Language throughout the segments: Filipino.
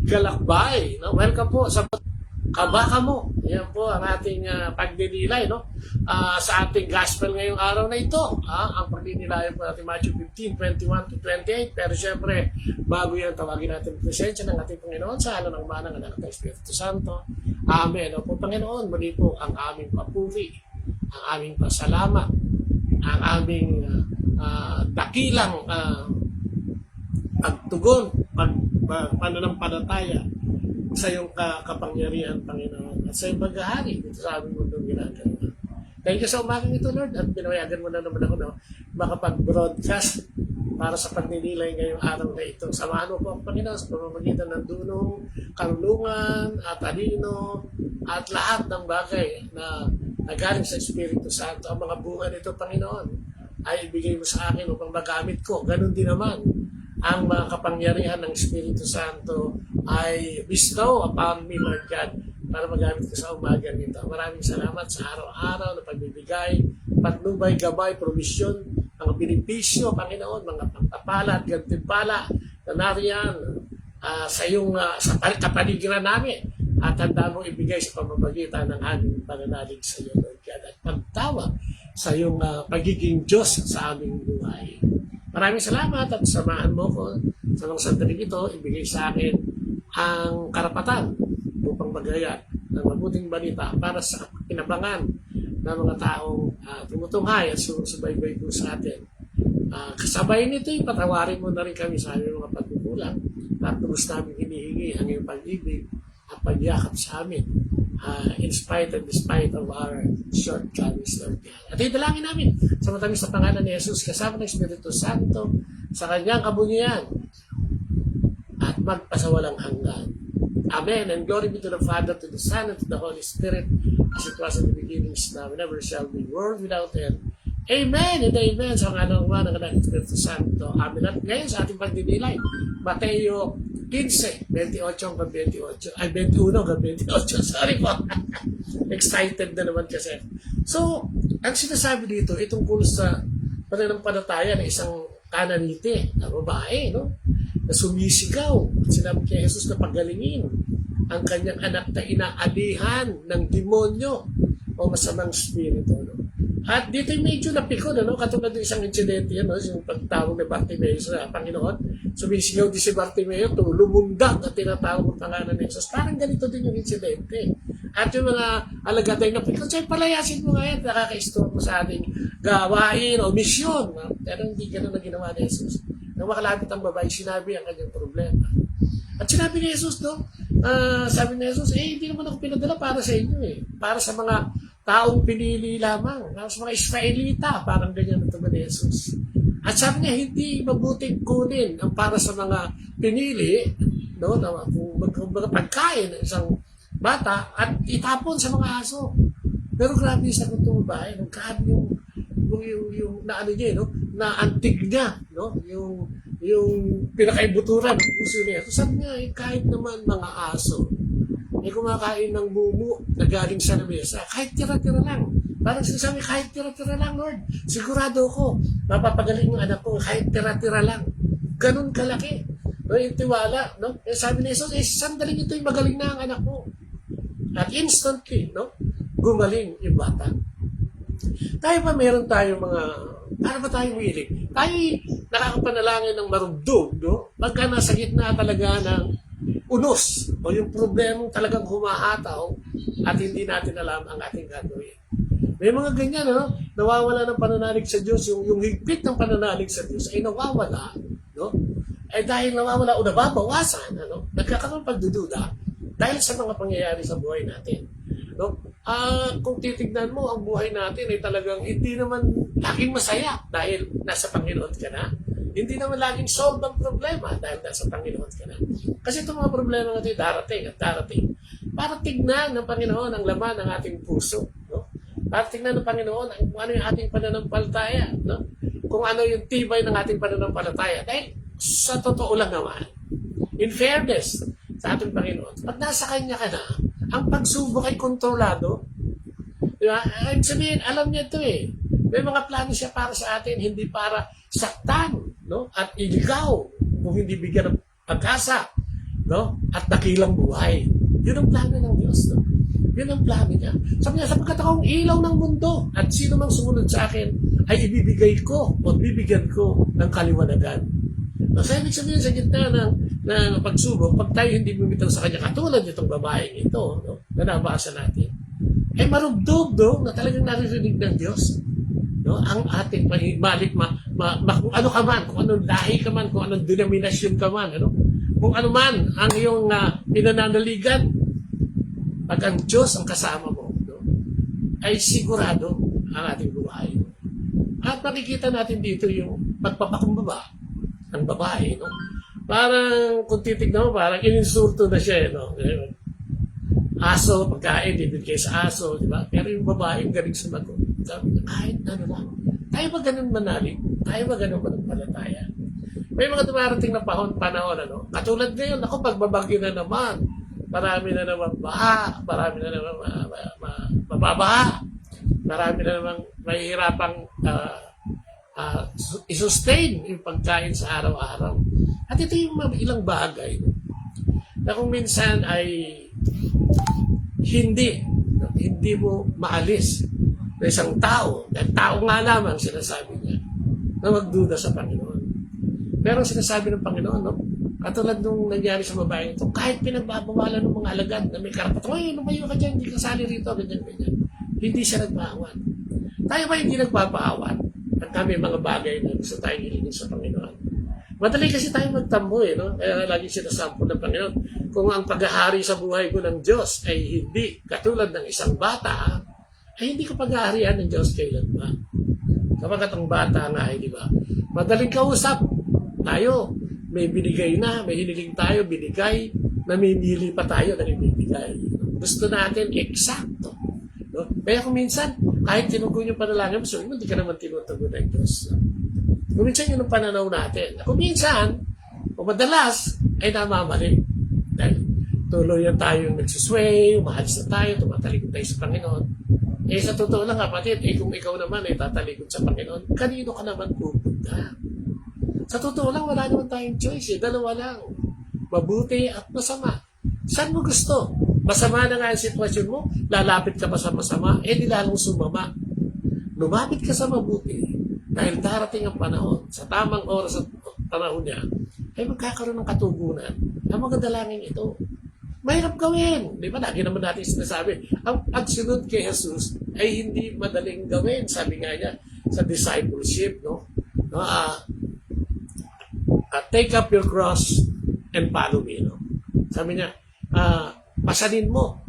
Galakbay. No? Welcome po sa Kabaka mo. Yan po ang ating pagdinilay sa ating gospel ngayong araw na ito. Ang pagdinilay po natin Matthew 15:21 to 28. Pero syempre, bago yan, tawagin natin ang presensya ng ating Panginoon sa halo ng Manang Anak ng Espiritu Santo. Amen. O po Panginoon, muli po ang aming papuri, ang aming pasalamat, ang aming dakilang pagtugon, pananampalataya sa iyong kapangyarihan, Panginoon, at sa iyong paghahari dito sa aming mundong ginagawa. Thank you sa umagang ito, Lord, at pinawayagan mo na naman ako na makapag-broadcast para sa pagninilay ngayong araw na ito. Samahan mo po ang Panginoon sa pamamagitan ng dunong, karunungan, at talino, at lahat ng bagay na nagaling sa Espiritu Santo. Ang mga bunga nito, Panginoon, ay ibigay mo sa akin upang magamit ko. Ganon din naman ang mga kapangyarihan ng Espiritu Santo ay bestow upon me, Lord God, para magamit ko sa umaga nito. Maraming salamat sa araw-araw na pagbibigay, patnubay, gabay, provision, mga benepisyo, Panginoon, mga pagpapala at gantimpala na nariyan sa iyong sa kapaligiran namin at handa mong ibigay sa pamamagitan ng aming pananalig sa iyo, Lord God, at pagtawag sa iyong pagiging Diyos sa aming buhay. Maraming salamat at samahan mo ko sa mga sandaling ito, ibigay sa akin ang karapatan upang magayat ng mabuting balita para sa kinabangan ng mga taong tumutunghay at sumusubaybay po sa atin. Kasabay nito, patawarin mo na rin kami sa aming mga pagkukulang at lubos namin hinihingi ang iyong pag-ibig at pagyakap sa amin in spite and despite of our shortcomings, Lord God. At idalangin namin sa matamis na pangalan ni Jesus kasama ng Espiritu Santo sa kanyang kabunyian at magpasawalang hanggan. Amen. And glory be to the Father, to the Son, and to the Holy Spirit, as it was in the beginning, is now, and ever shall be, world without end. Amen and amen. Sa ngalan ng Ama, ng Anak, ng Espiritu Santo. Amen. At ngayon sa ating pagdinilay, Mateo 15, 28 hanggang 28. Ay, 21 hanggang 28. Sorry po. Excited na naman kasi. So, ang sinasabi dito, itungkol sa pananampalataya ng isang kananite na babae, no? Na sumisigaw. At sinabi kay Jesus na pagalingin ang kanyang anak na inaalihan ng demonyo o masamang spirito. No? At dito medyo napikon, ano? Katulad ng isang incidente yan, no? Yung pagtawag ni Bartimeo sa Panginoon. Sumisigaw din si Bartimeo, lumundag at tinatawag ang pangalan ni Jesus. Parang ganito din yung incidente. At yung mga alagaday na pikon, so palayasin mo nga yan, nakaka-store mo sa ating gawain o misyon. No? Pero hindi ganun na ginawa ni Jesus. Nang makalapit ang babae, sinabi ang kanyang problema. At sinabi ni Jesus, no? Sabi ni Jesus, hindi naman ako pinadala para sa inyo eh. Para sa mga taong pinili lamang. Sa mga Israelita, parang ganyan na ito ni Jesus. At sabi niya, hindi mabuting kunin ang para sa mga pinili, no? Na kung pagkain ng isang bata at itapon sa mga aso. Pero grabe yung sagot ng babae, grabe yung na ano niya, no? Na antig niya, no? Yung pinakaibuturan ng puso niya. So sabi niya, kahit naman mga aso, kumakain ng mumu na galing sa lamesa, kahit tira-tira lang. Parang sinasabi, kahit tira-tira lang, Lord. Sigurado ko, mapapagaling yung anak ko, kahit tira-tira lang. Ganun kalaki. No, yung tiwala, no? Sabi ni Jesus, sandaling ito yung magaling na ang anak mo. At instantly, no? Gumaling yung bata. Tayo pa meron tayong mga, para ba tayong willing? Tayo nakakapanalangin ng marugdog, no? Pagka nasa gitna talaga ng unos o yung problemang talagang humahataw at hindi natin alam ang ating gagawin. May mga ganyan, no? Nawawala ng pananalig sa Diyos, yung higpit ng pananalig sa Diyos ay nawawala, no? Ay dahil nawawala o nababawasan, ano? Nagkakaroon pagdududa dahil sa mga pangyayari sa buhay natin. No? Kung titignan mo, ang buhay natin ay talagang hindi naman laging masaya dahil nasa Panginoon ka na. Hindi naman laging solve ang problema dahil nasa Panginoon ka na. Kasi itong mga problema natin darating at darating. Para tignan ng Panginoon ang laman ng ating puso. No? Para tignan ng Panginoon kung ano yung ating pananampalataya. No? Kung ano yung tibay ng ating pananampalataya. Dahil sa totoo lang naman, in fairness sa ating Panginoon, pag nasa Kanya ka na, ang pagsubok ay kontrolado. Diba? Ibig sabihin, alam niya ito eh. May mga plano siya para sa atin, hindi para saktan, no? At iligaw, kung hindi bigyan ng pag-asa. no? At dakilang buhay. Yun ang plano ng Diyos, no? Yun ang plano niya. Sabi niya, sapagkat ako ang ilaw ng mundo at sino mang sumunod sa akin ay ibibigay ko o bibigyan ko ng kaliwanagan. No, so, ibig sabihin sa gitna ng pagsubok, pag tayo hindi bumitaw sa kanya, katulad nitong babaeng ito, no, na nabasa natin, ay marubdob, no, na talagang naririnig ng Diyos. No, ang ating malik kung ano ka man, kung anong lahi ka man, kung anong denominasyon ka man, ano, kung ano man ang iyong pinananaligan, pag ang Diyos ang kasama mo, no, ay sigurado ang ating buhay. At makikita natin dito yung pagpapakumbaba ng babae, no? Parang kung titignan mo, parang ininsulto na siya, no? Aso, pagkain, bibigay sa aso, di ba? Pero yung babae, galing sumagot. Sabi niya, kahit ano lang. Tayo ba ganun manalig? Tayo ba ganun manampalataya? May mga dumarating na panahon, ano? Katulad ngayon, ako, pagbabagyo na naman, marami na naman baha, marami na naman mababaha, marami na naman mahihirapang i-sustain yung pagkain sa araw-araw. At ito yung ilang bagay na kung minsan ay hindi mo maalis na isang tao, dahil tao nga lamang sinasabi niya, na magduda sa Panginoon. Pero sinasabi ng Panginoon, no? Katulad nung nangyari sa babae ito, kahit pinagbabawalan ng mga alagad na may karapatan, "Uy, lumayo ka dyan, hindi ka sali rito," ganyan. Hindi siya nagpaawan. Tayo ba hindi nagpapaawan? At kami mga bagay na gusto tayong hilingin sa Panginoon. Madali kasi tayo magtambo, no? Kaya lagi sinasampo ng Panginoon, kung ang paghahari sa buhay ko ng Diyos ay hindi katulad ng isang bata, ay hindi ko paghaharian ng Diyos kailanman. Kapag ang bata nga, di ba? Madaling kausap. Tayo, may binigay na, may hiniling tayo, binigay, namimili pa tayo na ibibigay. Gusto natin eksakto. No? Kaya kung minsan, kahit tinugon yung panalangin mo, so hindi ka naman tinutugon ng Diyos. Kung minsan yun ang pananaw natin. Kung minsan, o madalas, ay namamali. Dahil tuloy tayong nagsusway, umahalis na tayo, tumatalikod tayo sa Panginoon. Eh sa totoo lang kapatid, kung ikaw naman ay tatalikod sa Panginoon, kanino ka naman pupunta? Sa totoo lang, wala naman tayong choice. Dalawa lang. Mabuti at masama. Saan mo gusto? Masama na nga ang sitwasyon mo, lalapit ka pa sa masama, di lalong sumama. Lumapit ka sa mabuti dahil darating ang panahon, sa tamang oras at panahon niya, ay magkakaroon ng katugunan ang mga dalangin ito. Mahirap gawin. Di ba? Lagi naman natin sinasabi, ang pagsunod kay Jesus ay hindi madaling gawin. Sabi nga niya sa discipleship, no? Take up your cross and follow me. No? Sabi niya, pasanin mo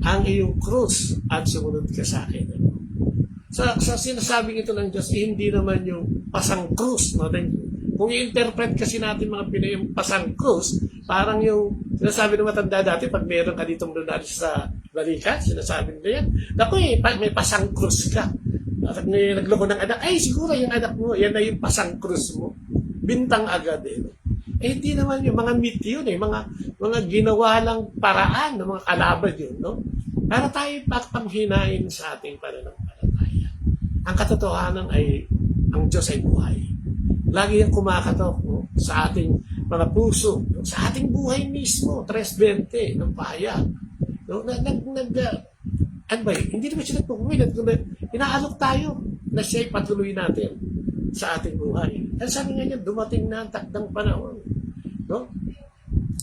ang iyong krus at sumunod ka sa akin. No? Sa sinasabing ito ng Diyos, hindi naman yung pasang krus. No? Kung i-interpret kasi natin mga Pinoy yung pasang krus, parang yung sinasabi ng matanda dati, pag meron ka ditong lunaris sa balikat, sinasabi nila yan, naku may pasang krus ka. At nagloko ng anak, ay siguro yung anak mo, yan na yung pasang krus mo. Bintang agad eh. Hindi naman yung mga myth yun eh, mga ginawa lang paraan ng mga kalaban yun, no? Para tayo pagpanghinain sa ating pananampalataya. Ang katotohanan ay, ang Diyos ay buhay. Lagi yung kumakatok, no? Sa ating mga puso, no? Sa ating buhay mismo, 3:20 ng pahayag. No? Ano ba yun? Hindi naman siya nagpupumilit. Inaalok tayo na siya'y patuloy natin sa ating buhay. At sabi nga niya, dumating na ang takdang panahon. No?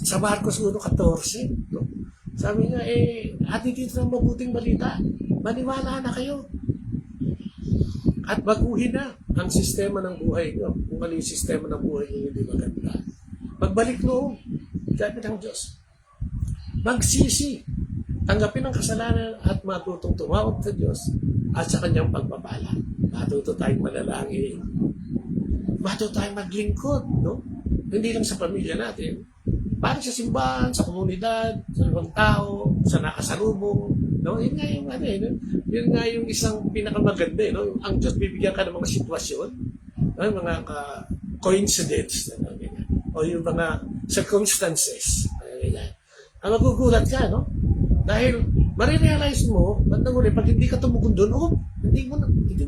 Sa Marcos 1:14, no? Sabi nga, atin dito ng mabuting balita. Maniwala na kayo. At baguhin na ang sistema ng buhay nyo. Kung ano yung sistema ng buhay nyo hindi maganda. Magbalik loob. Sabi ng Diyos. Magsisi. Tanggapin ang kasalanan at matutong tumawag sa Diyos at sa kanyang pagpapala. Matuto tayong manalangin. Matuto tayong maglingkod, no? Hindi lang sa pamilya natin. Para sa simbahan, sa komunidad, sa ibang tao, sa nakasalubong. No? Yun nga yung, yun nga yung isang pinakamaganda. No? Ang Diyos bibigyan ka ng mga sitwasyon, no? Mga coincidence, no? O yung mga circumstances. Ang magugulat ka, no? Dahil marirealize mo, pag hindi ka tumugon doon, hindi mo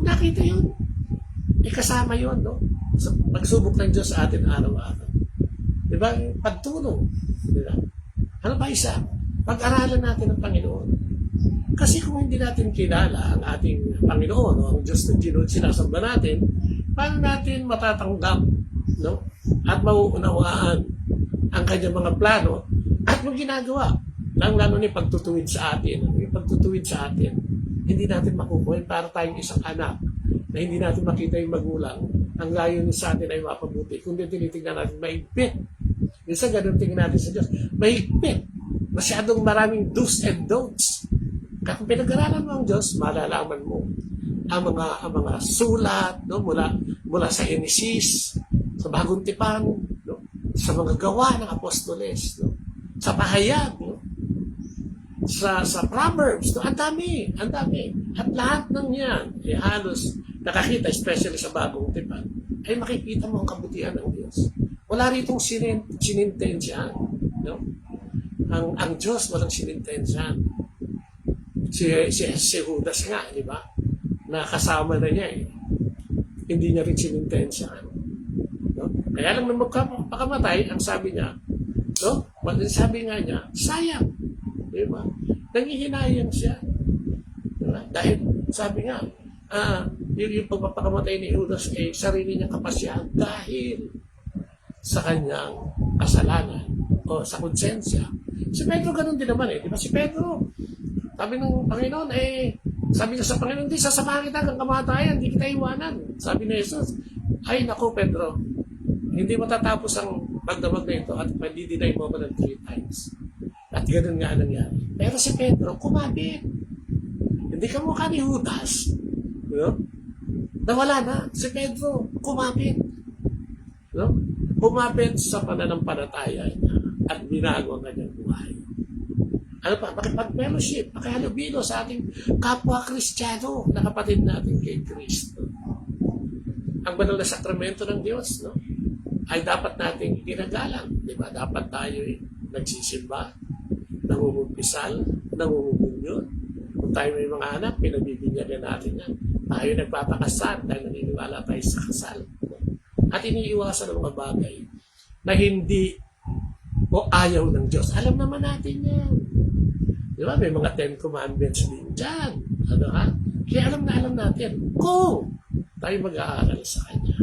nakita yun. Kasama yun, no? Sa pagsubok ng Diyos sa atin araw-araw. Di ba? Pagtulong. Di ba? Ano pa isa? Pag-aralan natin ang Panginoon. Kasi kung hindi natin kilala ang ating Panginoon o ang Diyos na sinasamba natin, paano natin matatanggap, no? At mauunawaan ang kanyang mga plano at yung ginagawa. Lalo ni pagtutuwid sa atin. Yung pagtutuwid sa atin, hindi natin makukuha para tayong isang anak na hindi natin makita yung magulang. Ang layunin sa atin ay mapabuti. Kung tinitingnan natin, mahigpit. Minsan ganun tingin natin sa Diyos. Mahigpit. Masyadong maraming do's and don'ts. Kaya kung pinag-aralan mo ang Diyos, malalaman mo ang mga sulat, no, mula sa Genesis, sa Bagong Tipan, no, sa mga gawa ng apostoles, no, sa pahayag, no, sa Proverbs, no, ang dami. At lahat ng yan, halos nakakita, especially sa Bagong Tipan, ay makikita mo ang kabutihan ng Diyos. Wala ritong sinintensyahan. No? Ang Diyos walang sinintensyahan. Si Judas nga, di ba? Nakasama na niya eh. Hindi niya rin sinintensyahan. No? Kaya lang nung magpakamatay, ang sabi niya, no? Sabi nga niya, sayang. Di ba? Nangihinayang siya. Diba? Dahil sabi nga, yung pagpapakamatay ni Judas ay sarili niyang kapasyahan dahil sa kanyang kasalanan o sa konsensya. Si Pedro ganun din naman eh. Di ba si Pedro? Sabi ng Panginoon sabi niya sa Panginoon, hindi sasamahan kita hanggang kamatayan, hindi kita iwanan. Sabi ni Jesus, ay naku Pedro, hindi matatapos ang pagdamag na ito at hindi-deny mo ko ng 3 times. At ganun nga nangyari. Pero si Pedro, kumapit. Hindi ka mukha ni Judas. No? Nawala na. Si Pedro, kumapit. No? Kumapit sa pananampalataya niya at binago ang kanyang buhay. Ano pa? Makipag-fellowship, makihalubilo sa ating kapwa-Kristiyano na kapatid natin kay Kristo. Ang banal na sakramento ng Diyos, no? Ay dapat nating ginagalang. Di ba? Dapat tayo nagsisimba, nangungumpisal, nangungubunyon. Kung tayo may mga anak, pinabibinyagan natin yan. Tayo nagpapakasal dahil naniniwala tayo sa kasal. At iniiwasan ang mga bagay na hindi o ayaw ng Diyos. Alam naman natin yan. Di ba? May mga 10 commandments din dyan. Ano ha? Kaya alam natin kung tayo mag-aaral sa Kanya.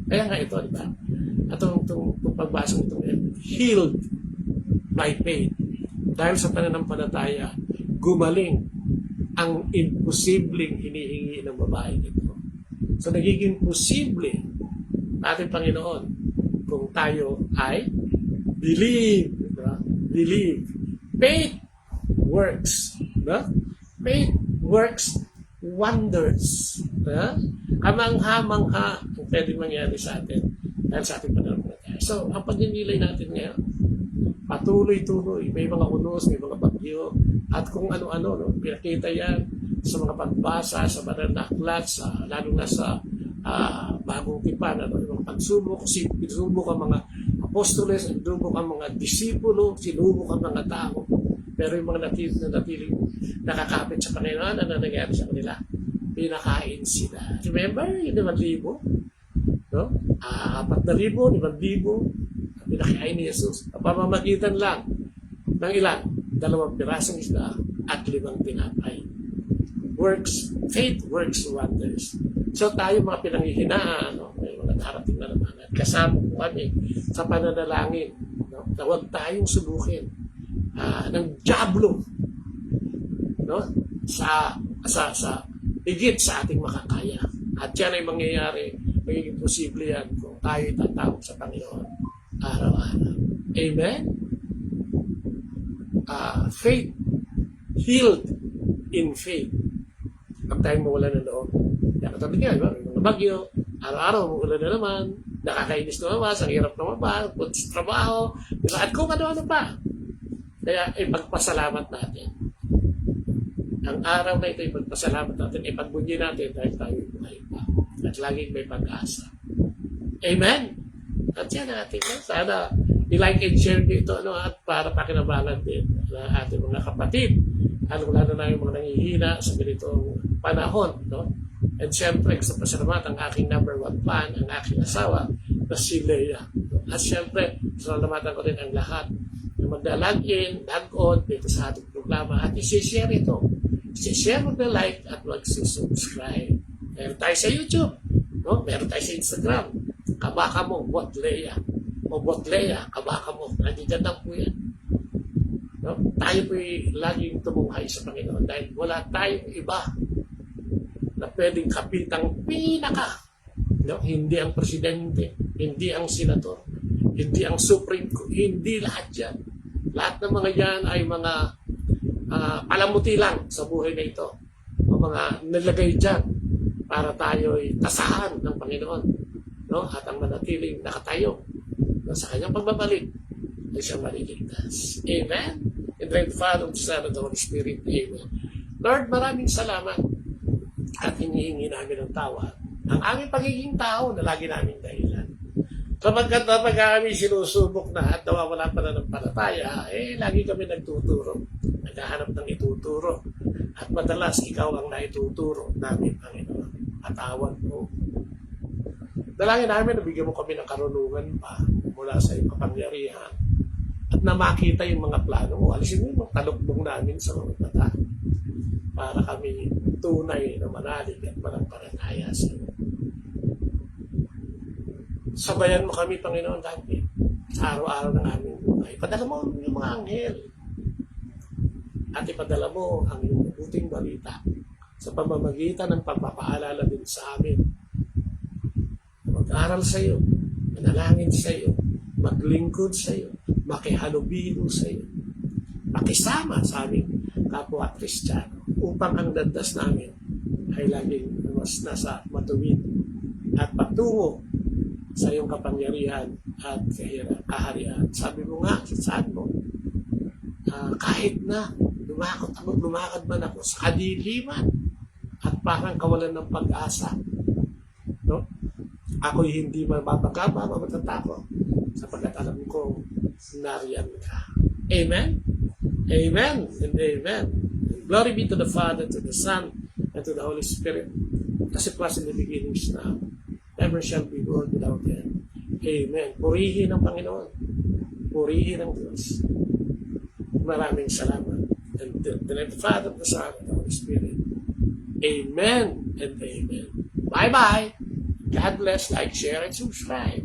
Kaya nga ito, di ba? At itong pagbasa ng itong healed by faith. Dahil sa pananampalataya, gumaling ang imposibleng hinihingi ng babae nito. So, nagiging posible natin Panginoon kung tayo ay believe. Diba? Believe. Faith works. Diba? Faith works wonders. Diba? Kamangha-mangha ang pwedeng mangyari sa atin dahil sa ating pananampalataya. So, ang pagninilay natin ngayon, patuloy-tuloy. May mga unos, may mga bagyo, at kung ano-ano, no? Pinakita yan sa mga pagbasa, sa banal na aklat, lalo na sa Bagong Tipan, yung pagsubok, sinubok ang mga apostoles, sinubok ang mga disipulo, sinubok ang mga tao. Pero yung mga natiling nakakapit sa Panginoon, ano nangyari sa kanila? Pinakain sila. Remember, yung 5,000? No? 4,000, 5,000, pinakain ni Jesus. Pamamagitan lang ng ilan? 2 pirasong isda at 5 tinapay. Faith works wonders. So tayo mga pinanghihinaan, no? May mga darating na naman. At kasama po kami sa pananalangin, no? Na huwag tayong subukin ng diablo, no? Sa higit sa ating makakaya. At yan ay mangyayari, magiging posible yan kung tayo tatawag sa Panginoon araw-araw. Amen? Faith, healed in faith. Pag tayo mawala ng loob, nakatabi nga, diba? May mga bagyo, araw-araw, mawala na naman, nakakainis na naman, ang hirap na mabal, punta sa trabaho, diba? At kung ano-ano pa. Kaya, ipagpasalamat natin. Ang araw na ito, ipagpasalamat natin, ipagbunyi natin dahil tayo buhay pa. At laging may pag-asa. Amen? At yan natin. Sana i-like and share dito at para pakinabangan din ng ating mga kapatid. Lalo na yung mga nangihina sa ganitong panahon. No? And siyempre, sa pasalamat, ang aking number 1 fan, ang aking asawa, na si Leia. At syempre, salamatan ko rin ang lahat na magda-log-in, log-on dito sa ating programa at isi-share ito. Isi-share mo na like at mag-subscribe. Meron tayo sa YouTube, no? Meron tayo sa Instagram. Kabaka mo, Bot Leia. O Bot Leia, kabaka mo. Nandiyan lang po yan. No? Tayo po'y laging tumunghay sa Panginoon dahil wala tayong iba na pwedeng kapitang pinaka. No? Hindi ang presidente, hindi ang senador, hindi ang Supreme Court, hindi lahat yan. Lahat ng mga yan ay mga palamuti lang sa buhay na ito. O mga nilagay dyan para tayo'y tasahan ng Panginoon. No? At ang manatiling nakatayo sa kanyang pagbabalik ay siyang maliligtas. Amen? In the name of the Father, the Son, and the Holy Spirit. Amen. Lord, maraming salamat at hinihingi namin ng tawad. Ang aming pagiging tao na lagi namin dahilan. Kapag kami sinusubok na at nawawala pa na ng palataya, lagi kami nagtuturo. Naghahanap ng ituturo. At madalas, ikaw ang naituturo namin, Panginoon. Atawan mo. Dalangin namin, nabigyan mo kami ng karunungan pa mula sa iyong kapangyarihan at na makita yung mga plano mo. Alisin mo yung talukbong namin sa mga mata para kami tunay na manalig at manampalataya sa iyo. Sabayan mo kami, Panginoon, dati sa araw-araw ng aming buhay. Padala mo yung mga anghel at ipadala mo ang iyong mabuting balita sa pamamagitan ng pagpapaalala din sa amin. Mag-aral sa iyo, manalangin sa iyo, maglingkod sa iyo, makihalubilo sa iyo, makisama sa aming kapwa Kristiyano upang ang landas namin ay laging mas nasa matuwid at patungo sa iyong kapangyarihan at kaharian. Sabi mo nga sa saan mo, kahit na lumakad man ako sa kadiliman at parang kawalan ng pag-asa, no? Ako'y hindi mababagaba, matatakot sapagkat alam kong nariyan ka. Amen? Amen and amen. Glory be to the Father, to the Son, and to the Holy Spirit, as it was in the beginning, now, ever shall be, world without end. Amen. Purihin ang Panginoon. Purihin ang Diyos. Maraming salamat. And the name of the Father, the Son, and the Holy Spirit. Amen and amen. Bye-bye. God bless. Like, share, and subscribe.